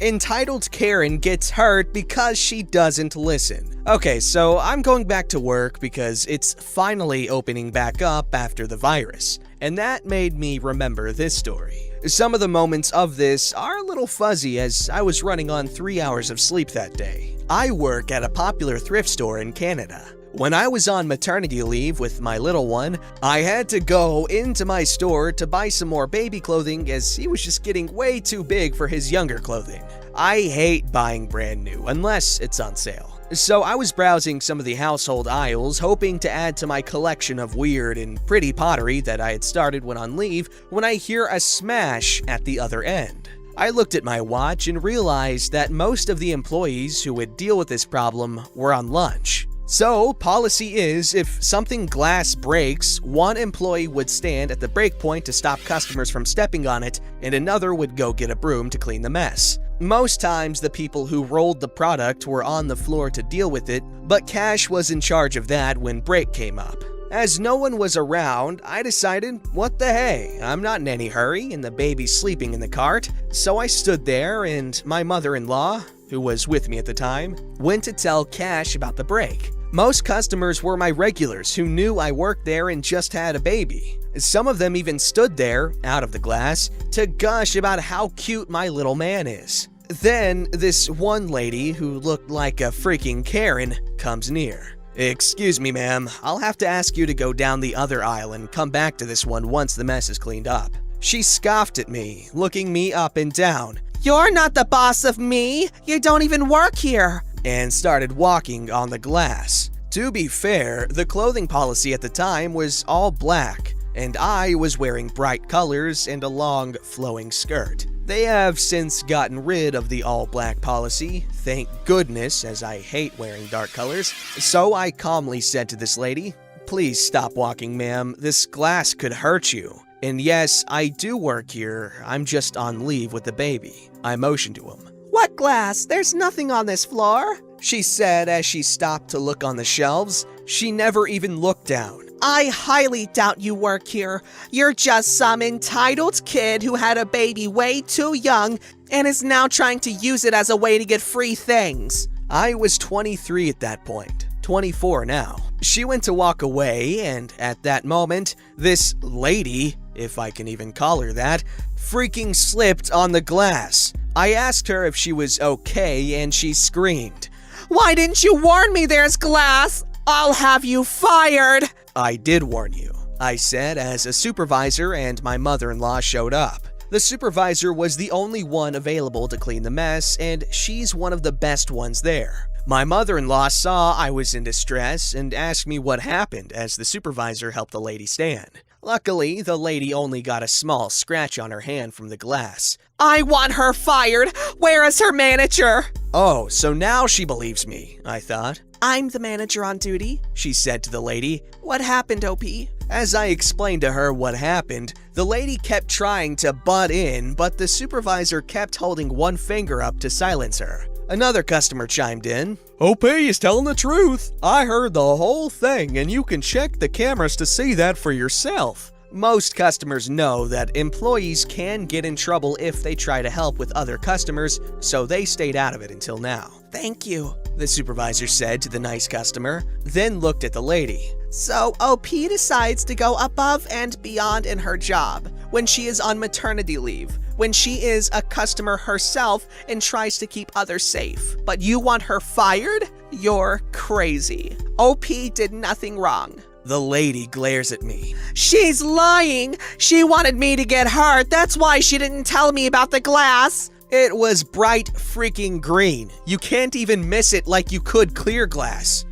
Entitled Karen gets hurt because she doesn't listen. Okay, so I'm going back to work because it's finally opening back up after the virus, and that made me remember this story. Some of the moments of this are a little fuzzy as I was running on 3 hours of sleep that day. I work at a popular thrift store in Canada. When I was on maternity leave with my little one, I had to go into my store to buy some more baby clothing as he was just getting way too big for his younger clothing. I hate buying brand new unless it's on sale. So I was browsing some of the household aisles, hoping to add to my collection of weird and pretty pottery that I had started when on leave, when I hear a smash at the other end. I looked at my watch and realized that most of the employees who would deal with this problem were on lunch. So, policy is, if something glass breaks, one employee would stand at the break point to stop customers from stepping on it, and another would go get a broom to clean the mess. Most times, the people who rolled the product were on the floor to deal with it, but Cash was in charge of that when break came up. As no one was around, I decided, what the hey, I'm not in any hurry and the baby's sleeping in the cart. So I stood there and my mother-in-law, who was with me at the time, went to tell Cash about the break. Most customers were my regulars who knew I worked there and just had a baby. Some of them even stood there, out of the glass, to gush about how cute my little man is. Then, this one lady who looked like a freaking Karen comes near. "Excuse me, ma'am, I'll have to ask you to go down the other aisle and come back to this one once the mess is cleaned up." She scoffed at me, looking me up and down. "You're not the boss of me! You don't even work here!" And started walking on the glass. To be fair, the clothing policy at the time was all black, and I was wearing bright colors and a long, flowing skirt. They have since gotten rid of the all-black policy, thank goodness, as I hate wearing dark colors. So I calmly said to this lady, "Please stop walking, ma'am. This glass could hurt you. And yes, I do work here. I'm just on leave with the baby." I motioned to him. "What glass? There's nothing on this floor," she said as she stopped to look on the shelves. She never even looked down. "I highly doubt you work here. You're just some entitled kid who had a baby way too young and is now trying to use it as a way to get free things." I was 23 at that point, 24 now. She went to walk away, and at that moment, this lady, if I can even call her that, freaking slipped on the glass. I asked her if she was okay, and she screamed, "Why didn't you warn me there's glass? I'll have you fired!" "I did warn you," I said as a supervisor and my mother-in-law showed up. The supervisor was the only one available to clean the mess, and she's one of the best ones there. My mother-in-law saw I was in distress and asked me what happened as the supervisor helped the lady stand. Luckily, the lady only got a small scratch on her hand from the glass. "I want her fired! Where is her manager?" Oh, so now she believes me, I thought. "I'm the manager on duty," she said to the lady. "What happened, OP?" As I explained to her what happened, the lady kept trying to butt in, but the supervisor kept holding one finger up to silence her. Another customer chimed in. "OP is telling the truth. I heard the whole thing, and you can check the cameras to see that for yourself." Most customers know that employees can get in trouble if they try to help with other customers, so they stayed out of it until now. "Thank you," the supervisor said to the nice customer, then looked at the lady. "So OP decides to go above and beyond in her job when she is on maternity leave, when she is a customer herself and tries to keep others safe. But you want her fired? You're crazy. OP did nothing wrong." The lady glares at me. "She's lying! She wanted me to get hurt. That's why she didn't tell me about the glass." It was bright freaking green. You can't even miss it like you could clear glass.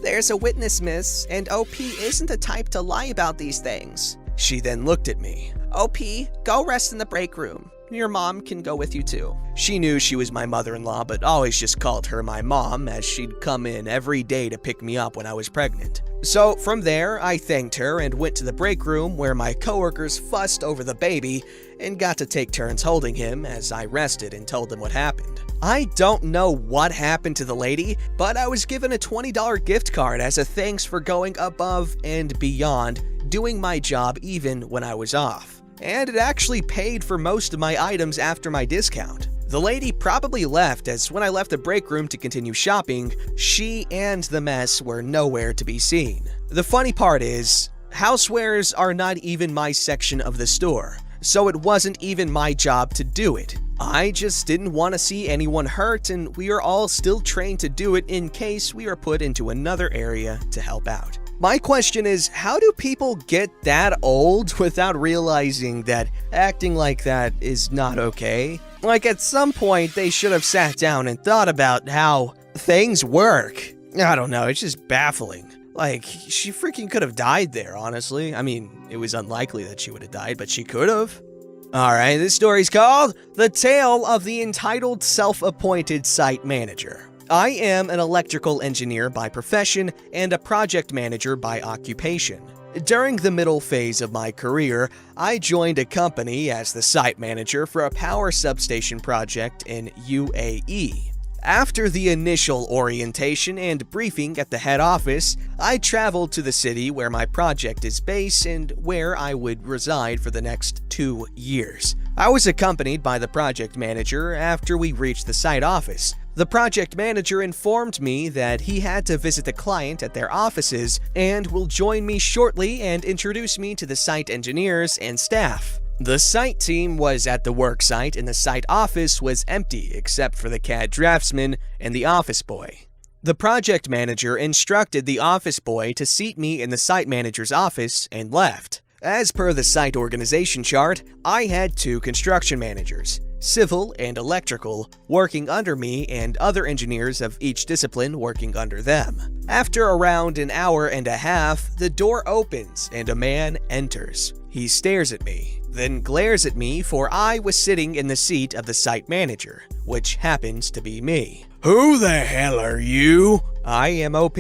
"There's a witness, miss, and OP isn't the type to lie about these things." She then looked at me. "OP, go rest in the break room. Your mom can go with you too." She knew she was my mother-in-law, but always just called her my mom, as she'd come in every day to pick me up when I was pregnant. So from there, I thanked her and went to the break room where my coworkers fussed over the baby and got to take turns holding him as I rested and told them what happened. I don't know what happened to the lady, but I was given a $20 gift card as a thanks for going above and beyond, doing my job even when I was off. And it actually paid for most of my items after my discount. The lady probably left, as when I left the break room to continue shopping, she and the mess were nowhere to be seen. The funny part is, housewares are not even my section of the store, so it wasn't even my job to do it. I just didn't want to see anyone hurt, and we are all still trained to do it in case we are put into another area to help out. My question is, how do people get that old without realizing that acting like that is not okay? Like, at some point, they should have sat down and thought about how things work. I don't know, it's just baffling. Like, she freaking could have died there, honestly. I mean, it was unlikely that she would have died, but she could have. Alright, this story's called The Tale of the Entitled Self-Appointed Site Manager. I am an electrical engineer by profession and a project manager by occupation. During the middle phase of my career, I joined a company as the site manager for a power substation project in UAE. After the initial orientation and briefing at the head office, I traveled to the city where my project is based and where I would reside for the next 2 years. I was accompanied by the project manager after we reached the site office. The project manager informed me that he had to visit the client at their offices and will join me shortly and introduce me to the site engineers and staff. The site team was at the work site and the site office was empty except for the CAD draftsman and the office boy. The project manager instructed the office boy to seat me in the site manager's office and left. As per the site organization chart, I had 2 construction managers, civil and electrical, working under me and other engineers of each discipline working under them. After around an hour and a half, the door opens and a man enters. He stares at me, then glares at me for I was sitting in the seat of the site manager, which happens to be me. "Who the hell are you?" I am OP.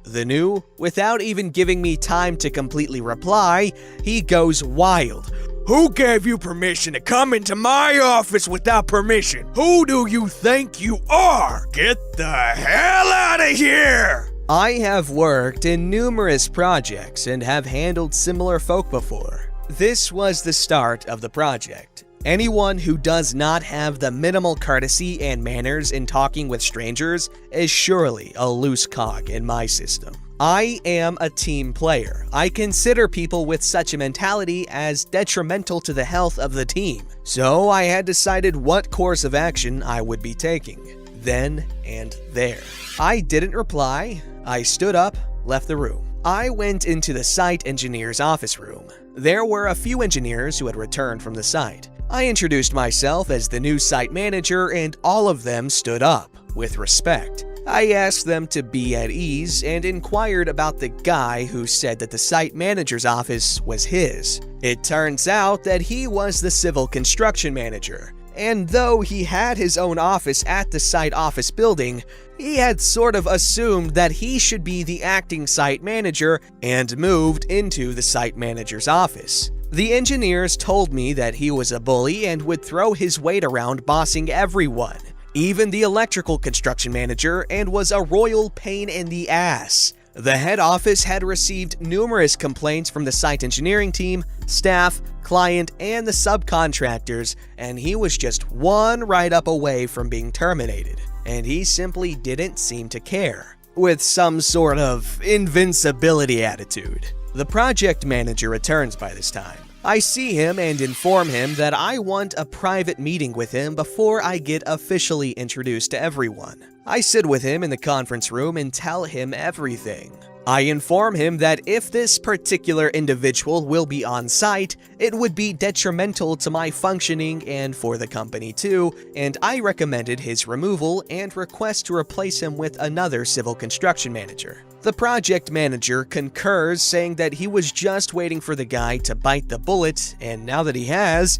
The new, without even giving me time to completely reply, he goes wild. "Who gave you permission to come into my office without permission? Who do you think you are? Get the hell out of here!" I have worked in numerous projects and have handled similar folk before. This was the start of the project. Anyone who does not have the minimal courtesy and manners in talking with strangers is surely a loose cog in my system. I am a team player. I consider people with such a mentality as detrimental to the health of the team. So I had decided what course of action I would be taking, then and there. I didn't reply. I stood up, left the room. I went into the site engineer's office room. There were a few engineers who had returned from the site. I introduced myself as the new site manager and all of them stood up, with respect. I asked them to be at ease and inquired about the guy who said that the site manager's office was his. It turns out that he was the civil construction manager, and though he had his own office at the site office building, he had sort of assumed that he should be the acting site manager and moved into the site manager's office. The engineers told me that he was a bully and would throw his weight around bossing everyone, even the electrical construction manager, and was a royal pain in the ass. The head office had received numerous complaints from the site engineering team, staff, client, and the subcontractors, and he was just one write-up away from being terminated, and he simply didn't seem to care, with some sort of invincibility attitude. The project manager returns by this time. I see him and inform him that I want a private meeting with him before I get officially introduced to everyone. I sit with him in the conference room and tell him everything. I inform him that if this particular individual will be on site, it would be detrimental to my functioning and for the company too, and I recommended his removal and request to replace him with another civil construction manager. The project manager concurs, saying that he was just waiting for the guy to bite the bullet, and now that he has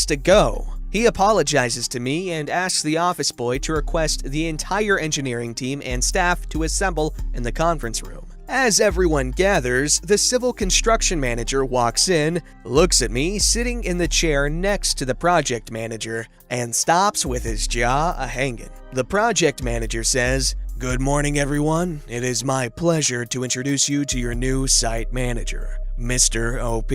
to go. He apologizes to me and asks the office boy to request the entire engineering team and staff to assemble in the conference room. As everyone gathers, the civil construction manager walks in, looks at me sitting in the chair next to the project manager, and stops with his jaw a-hangin'. The project manager says, "Good morning, everyone. It is my pleasure to introduce you to your new site manager, Mr. OP.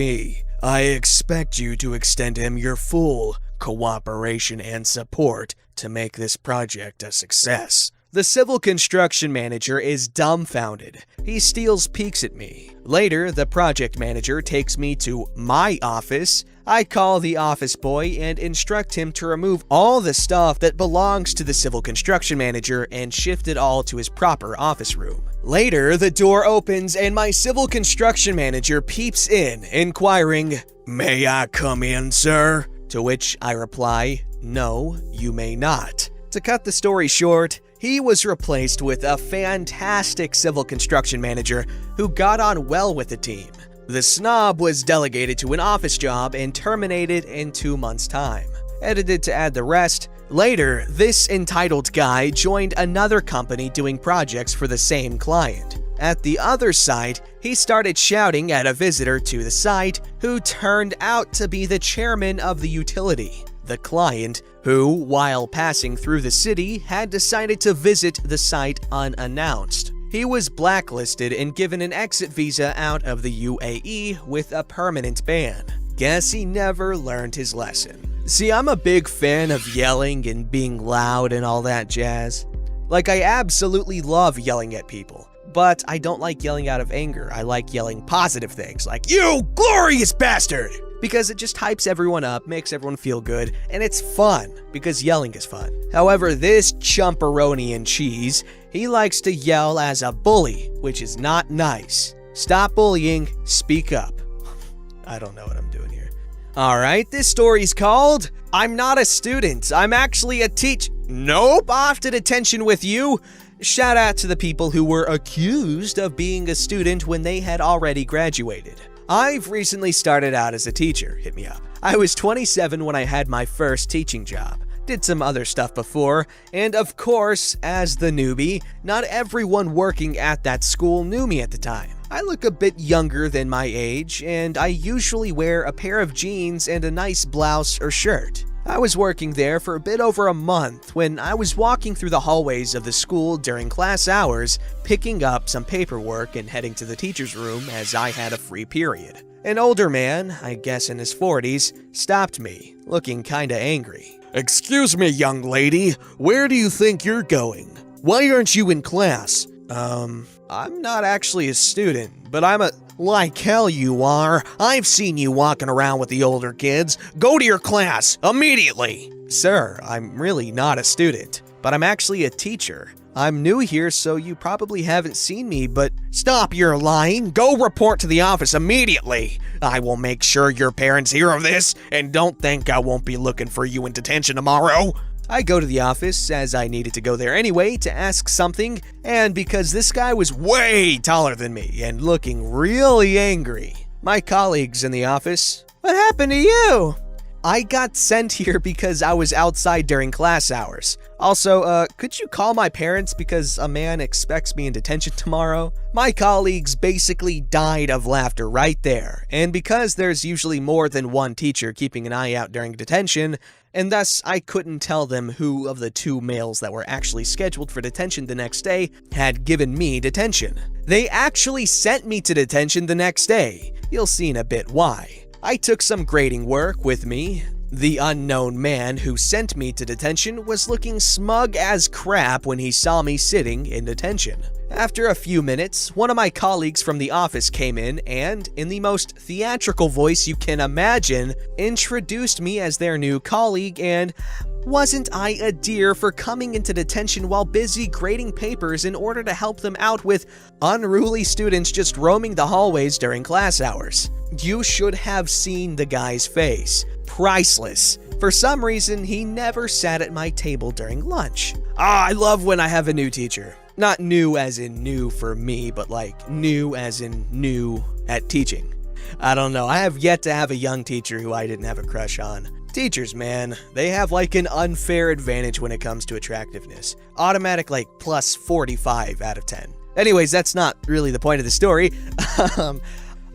I expect you to extend him your full, cooperation and support to make this project a success. The civil construction manager is dumbfounded. He steals peeks at me. Later, the project manager takes me to my office. I call the office boy and instruct him to remove all the stuff that belongs to the civil construction manager and shift it all to his proper office room. Later, the door opens and my civil construction manager peeps in, inquiring, "May I come in, sir?" To which I reply, "No, you may not." To cut the story short, he was replaced with a fantastic civil construction manager who got on well with the team. The snob was delegated to an office job and terminated in 2 months' time. Edited to add the rest, later, this entitled guy joined another company doing projects for the same client. At the other site, he started shouting at a visitor to the site who turned out to be the chairman of the utility. The client, who, while passing through the city, had decided to visit the site unannounced. He was blacklisted and given an exit visa out of the UAE with a permanent ban. Guess he never learned his lesson. See, I'm a big fan of yelling and being loud and all that jazz. Like, I absolutely love yelling at people. But I don't like yelling out of anger. I like yelling positive things like, "You glorious bastard!" Because it just hypes everyone up, makes everyone feel good, and it's fun, because yelling is fun. However, this chumperoni and cheese, he likes to yell as a bully, which is not nice. Stop bullying, speak up. I don't know what I'm doing here. Alright, this story's called, "I'm Not a Student, I'm Actually a Nope, off to detention with you." Shout out to the people who were accused of being a student when they had already graduated. I've recently started out as a teacher, hit me up. I was 27 when I had my first teaching job. Did some other stuff before, and of course, as the newbie, not everyone working at that school knew me at the time. I look a bit younger than my age, and I usually wear a pair of jeans and a nice blouse or shirt. I was working there for a bit over a month when I was walking through the hallways of the school during class hours, picking up some paperwork and heading to the teacher's room as I had a free period. An older man, I guess in his 40s, stopped me, looking kinda angry. "Excuse me, young lady, where do you think you're going? Why aren't you in class?" I'm not actually a student, but I'm a... Like hell you are. I've seen you walking around with the older kids. Go to your class, immediately! Sir, I'm really not a student, but I'm actually a teacher. I'm new here, so you probably haven't seen me, but... Stop your lying! Go report to the office immediately! I will make sure your parents hear of this, and don't think I won't be looking for you in detention tomorrow! I go to the office, as I needed to go there anyway, to ask something, and because this guy was way taller than me and looking really angry. My colleagues in the office, "What happened to you?" I got sent here because I was outside during class hours. Also, could you call my parents because a man expects me in detention tomorrow? My colleagues basically died of laughter right there, and because there's usually more than one teacher keeping an eye out during detention, and thus I couldn't tell them who of the 2 males that were actually scheduled for detention the next day had given me detention. They actually sent me to detention the next day. You'll see in a bit why. I took some grading work with me. The unknown man who sent me to detention was looking smug as crap when he saw me sitting in detention. After a few minutes, one of my colleagues from the office came in and, in the most theatrical voice you can imagine, introduced me as their new colleague and, wasn't I a dear for coming into detention while busy grading papers in order to help them out with unruly students just roaming the hallways during class hours? You should have seen the guy's face. Priceless. For some reason, he never sat at my table during lunch. I love when I have a new teacher. Not new as in new for me, but like new as in new at teaching. I don't know, I have yet to have a young teacher who I didn't have a crush on. Teachers, man, they have like an unfair advantage when it comes to attractiveness. Automatic like plus 45 out of 10. Anyways, that's not really the point of the story.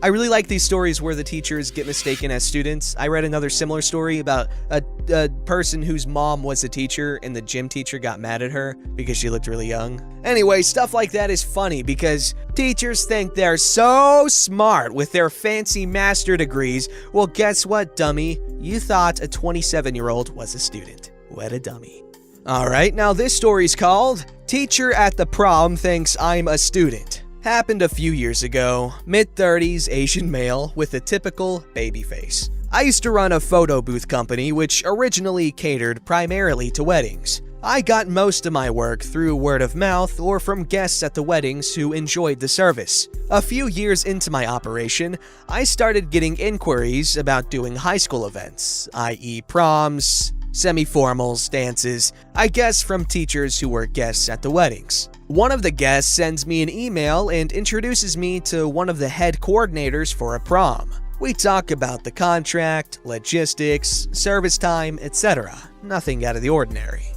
I really like these stories where the teachers get mistaken as students. I read another similar story about a person whose mom was a teacher and the gym teacher got mad at her because she looked really young. Anyway, stuff like that is funny because teachers think they're so smart with their fancy master degrees. Well, guess what, dummy? You thought a 27-year-old was a student. What a dummy. Alright, now this story's called Teacher at the Prom Thinks I'm a Student. Happened a few years ago. Mid-30s Asian male with a typical baby face. I used to run a photo booth company which originally catered primarily to weddings. I got most of my work through word of mouth or from guests at the weddings who enjoyed the service. A few years into my operation, I started getting inquiries about doing high school events, i.e. proms, semi-formals, dances, I guess from teachers who were guests at the weddings. One of the guests sends me an email and introduces me to one of the head coordinators for a prom. We talk about the contract, logistics, service time, etc. Nothing out of the ordinary.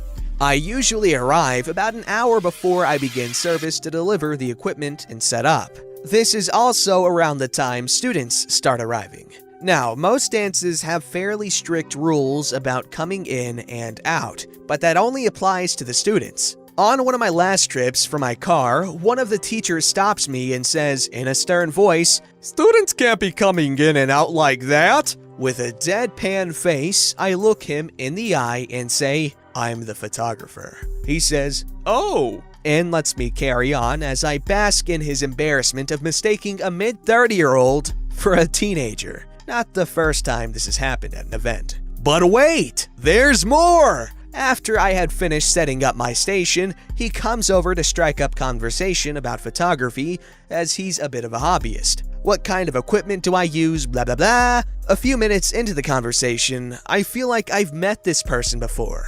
I usually arrive about an hour before I begin service to deliver the equipment and set up. This is also around the time students start arriving. Now, most dances have fairly strict rules about coming in and out, but that only applies to the students. On one of my last trips for my car, one of the teachers stops me and says in a stern voice, "Students can't be coming in and out like that." With a deadpan face, I look him in the eye and say, "I'm the photographer." He says, "Oh," and lets me carry on as I bask in his embarrassment of mistaking a mid-30-year-old for a teenager. Not the first time this has happened at an event. But wait, there's more! After I had finished setting up my station, he comes over to strike up conversation about photography as he's a bit of a hobbyist. What kind of equipment do I use, blah blah blah. A few minutes into the conversation, I feel like I've met this person before.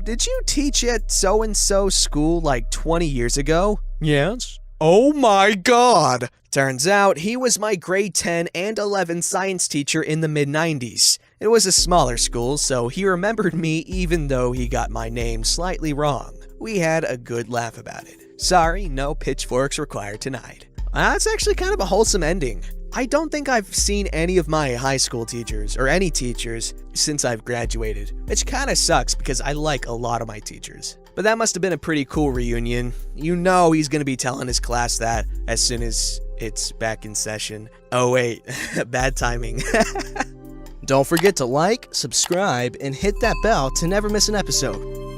Did you teach at so-and-so school like 20 years ago? Yes. Oh my god! Turns out he was my grade 10 and 11 science teacher in the mid-90s. It was a smaller school, so he remembered me even though he got my name slightly wrong. We had a good laugh about it. Sorry, no pitchforks required tonight. That's actually kind of a wholesome ending. I don't think I've seen any of my high school teachers, or any teachers, since I've graduated, which kind of sucks because I like a lot of my teachers. But that must have been a pretty cool reunion. You know he's gonna be telling his class that as soon as it's back in session. Oh wait, bad timing. Don't forget to like, subscribe, and hit that bell to never miss an episode.